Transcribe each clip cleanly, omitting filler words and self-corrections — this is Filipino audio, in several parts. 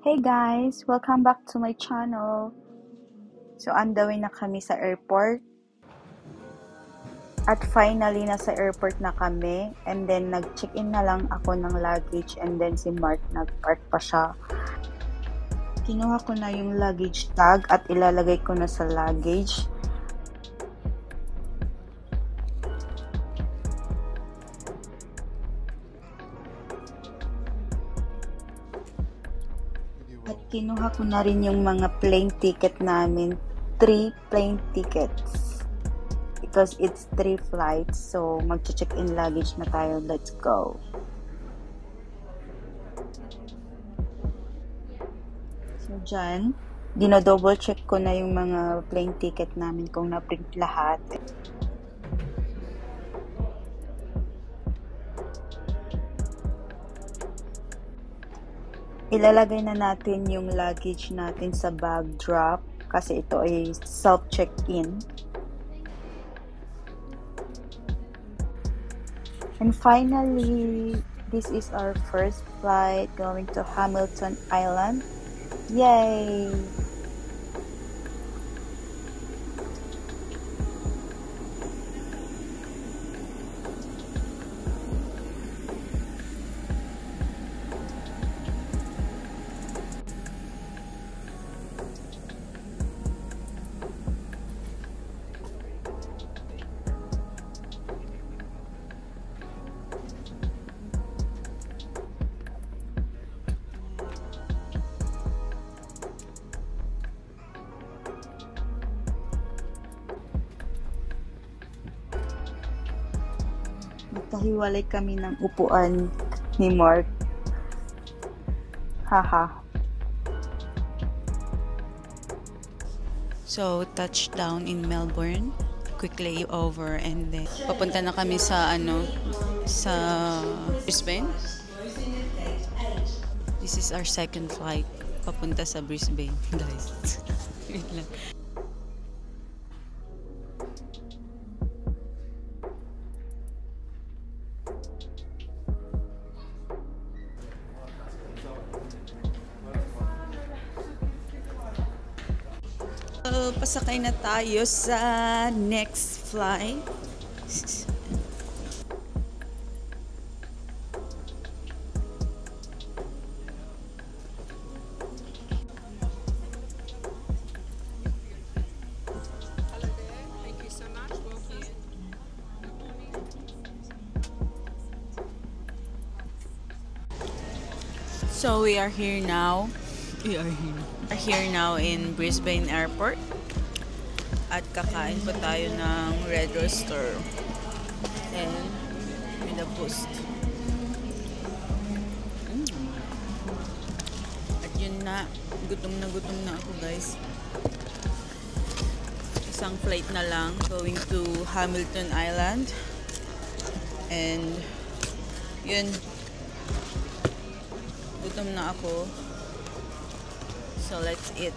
Hey guys! Welcome back to my channel. So, on the way na kami sa airport. At finally, nasa airport na kami. And then, nag-check-in na lang ako ng luggage. And then, si Mark, nag-park pa siya. Kinuha ko na yung luggage tag at ilalagay ko na sa luggage. At kinuha ko na rin yung mga plane ticket namin. 3 plane tickets. Because it's 3 flights. So, mag-check-in luggage na tayo. Let's go. So, dyan, dino-double check ko na yung mga plane ticket namin kung na-print lahat. Ilalagay na natin yung luggage natin sa bag drop kasi ito ay self-check-in. And finally, this is our first flight going to Hamilton Island. Yay! Nagkahiwalay kami ng upuan ni Mark. Haha. So, touchdown in Melbourne. Quick layover and then papunta na kami sa sa Brisbane. This is our second flight papunta sa Brisbane, guys. Wait lang. So, pasakay na tayo sa next flight. So we are here now. We are here now in Brisbane Airport. At kakain po tayo ng Red Rooster and with a boost. At yun na, gutom na ako, guys. Isang flight na lang going to Hamilton Island. And yun, gutom na ako. So let's eat.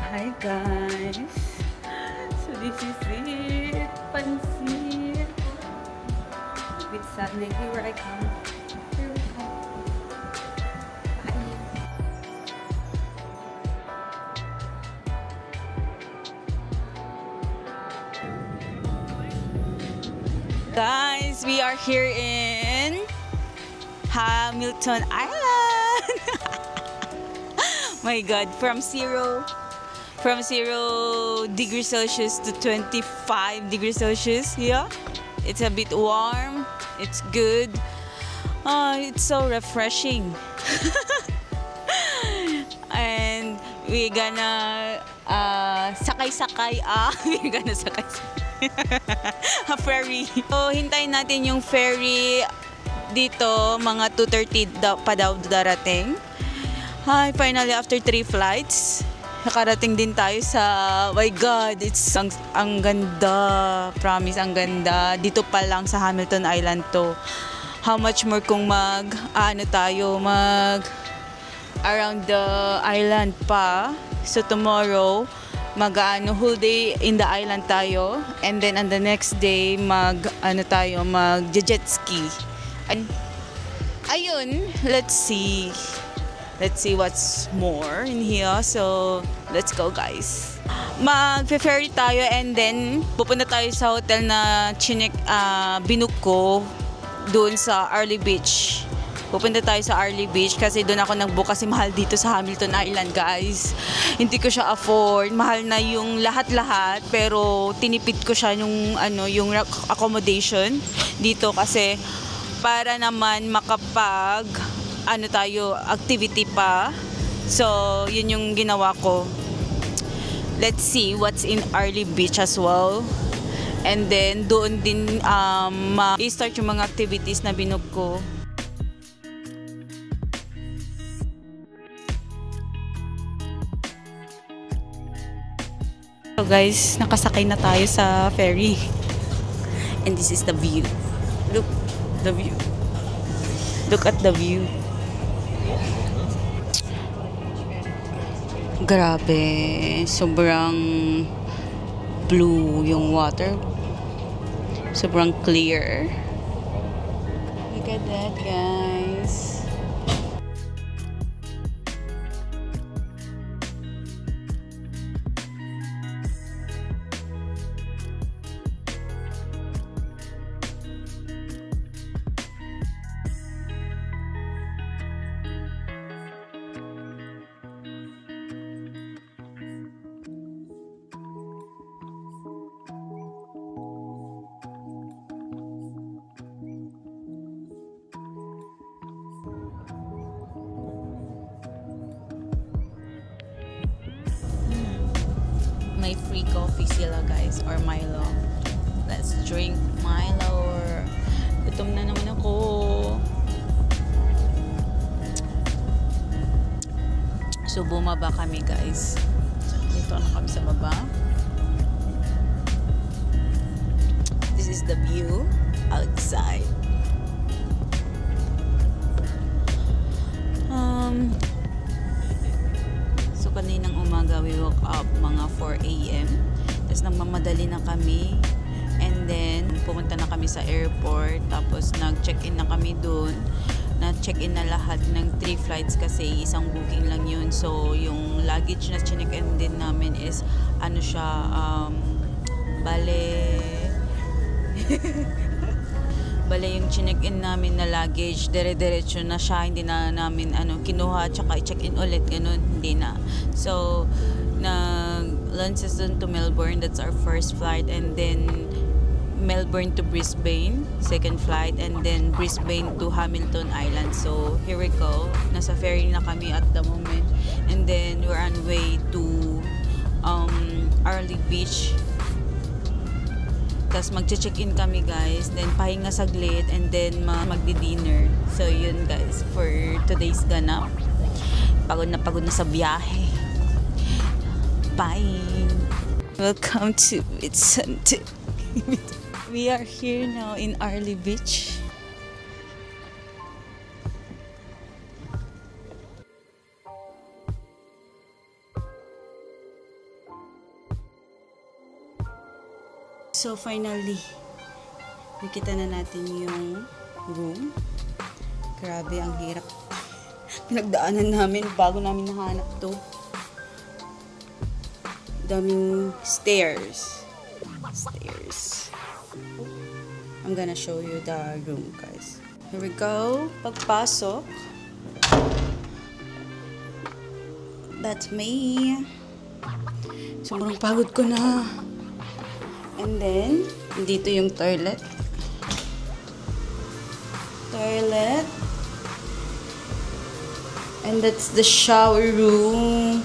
Hi guys! So this is it! Pansit! With sadly, here I come. Here we come. Bye! Guys, we are here in Hamilton Island! My God, from 0 degrees Celsius to 25 degrees Celsius. Yeah, it's a bit warm. It's good. It's so refreshing. And we gonna sakay-sakay. We gonna sakay-sakay. Ferry. So, hintayin natin yung ferry dito. Mga 2:30 pa daw darating. Hi, finally after 3 flights. Nakarating din tayo sa, my God, it's ang ganda. Promise, ang ganda. Dito pa lang sa Hamilton Island to. How much more kung mag around the island pa. So tomorrow, whole day in the island tayo. And then on the next day, mag jet ski. And ayun, let's see what's more in here. So, let's go guys. Mag-ferry tayo and then pupunta tayo sa hotel na binook ko doon sa Arley Beach. Pupunta tayo sa Arley Beach kasi doon ako nag-book kasi mahal dito sa Hamilton Island, guys. Hindi ko siya afford. Mahal na yung lahat-lahat pero tinipid ko siya yung accommodation dito kasi para naman makapag activity pa. So, yun yung ginawa ko. Let's see what's in Arley Beach as well. And then, doon din i-start yung mga activities na binook ko. So guys, nakasakay na tayo sa ferry. And this is the view. Look, the view. Look at the view. Grabe, sobrang blue yung water. Sobrang clear. Look at that, guys. May free coffee sila, guys, or Milo. Let's drink Milo. Gutom na naman ako. So bumaba kami, guys. Dito na kami sa baba. This is the view outside. So kaninang umaga we woke up mga 4 AM. Tapos nagmamadali na kami. And then pumunta na kami sa airport. Tapos nag-check-in na kami doon. Na-check-in na lahat ng 3 flights kasi isang booking lang yun. So yung luggage na chinek-in din namin is bale yung chinek-in namin na luggage, dire-diretso na siya, hindi na namin kinuha, tsaka i-check-in ulit, ganun, hindi na. So, nag-Launceston to Melbourne, that's our first flight, and then Melbourne to Brisbane, second flight, and then Brisbane to Hamilton Island. So, here we go. Nasa ferry na kami at the moment, and then we're on way to Arley Beach. Tapos magche-check-in kami, guys. Then pahinga saglit and then magdi-dinner. So yun, guys, for today's ganap. Pagod na sa biyahe. Bye! Welcome to Whitsunday. We are here now in Arley Beach. So finally, nakita na natin yung room. Grabe, ang hirap. Pinagdaanan namin bago namin nahanap to. Daming stairs. I'm gonna show you the room, guys. Here we go. Pagpasok. That's me. Sobrang pagod ko na. And then, dito yung toilet. And that's the shower room.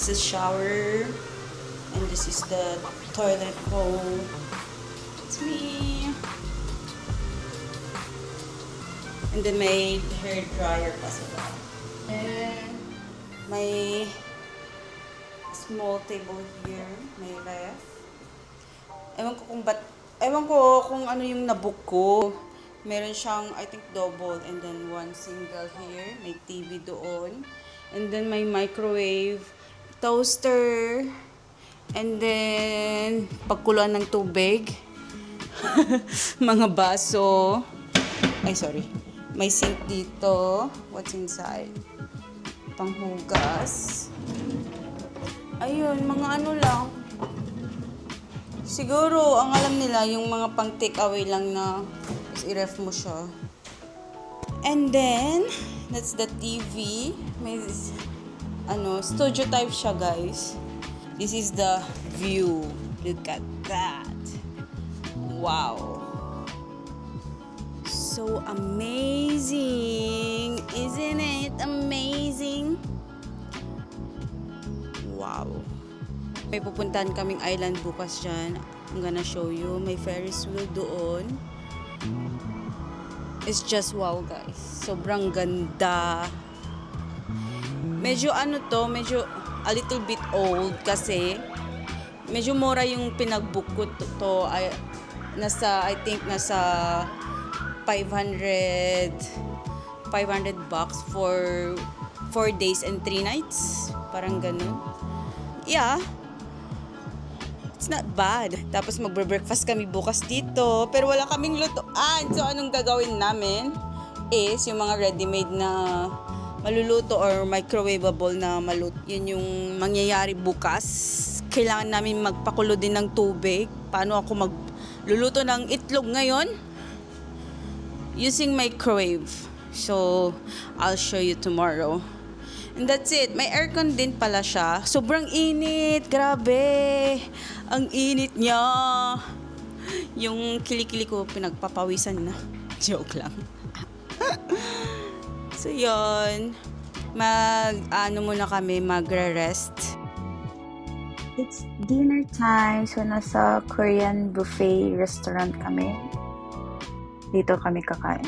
is a shower, and this is the toilet bowl. It's me. And then may hair dryer pa sila. And may small table here, may ref. Ewan ko kung ano yung nabook ko. Meron siyang, I think, double and then one single here. May TV doon. And then may microwave, toaster, and then pagkuluan ng tubig. Mga baso. Ay, sorry. May sink dito. What's inside? Panghugas. Ayun, mga ano lang. Siguro, ang alam nila, yung mga pang take away lang na i-ref mo siya. And then, that's the TV. May, studio type siya, guys. This is the view. Look at that. Wow. So amazing. Isn't it amazing? Wow. May pupuntahan kaming island bukas dyan. I'm gonna show you. May Ferris wheel doon. It's just wow, guys. Sobrang ganda. Medyo medyo a little bit old kasi medyo mura yung pinag-book ko to. I think nasa $500 for 4 days and 3 nights. Parang ganun. Yeah. It's not bad. Tapos magbre-breakfast kami bukas dito. Pero wala kaming lutuan. So, anong gagawin namin is yung mga ready-made na maluluto or microwavable na maluto. Yun yung mangyayari bukas. Kailangan namin magpakulo din ng tubig. Paano ako magluluto ng itlog ngayon? Using microwave. So, I'll show you tomorrow. And that's it. May aircon din pala siya. Sobrang init. Grabe. Ang init niya. Yung kilikili ko pinagpapawisan na. Joke lang. So, yun. Muna kami, magre-rest. It's dinner time. So, nasa Korean buffet restaurant kami. Dito kami kakain.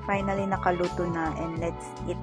Finally, nakaluto na and let's eat.